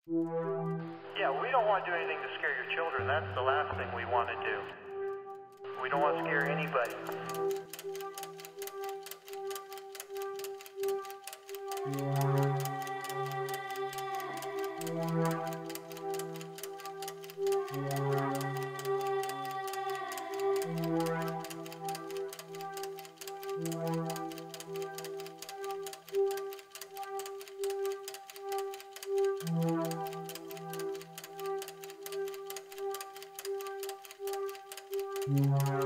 Yeah, we don't want to do anything to scare your children. That's the last thing we want to do. We don't want to scare anybody. Yeah.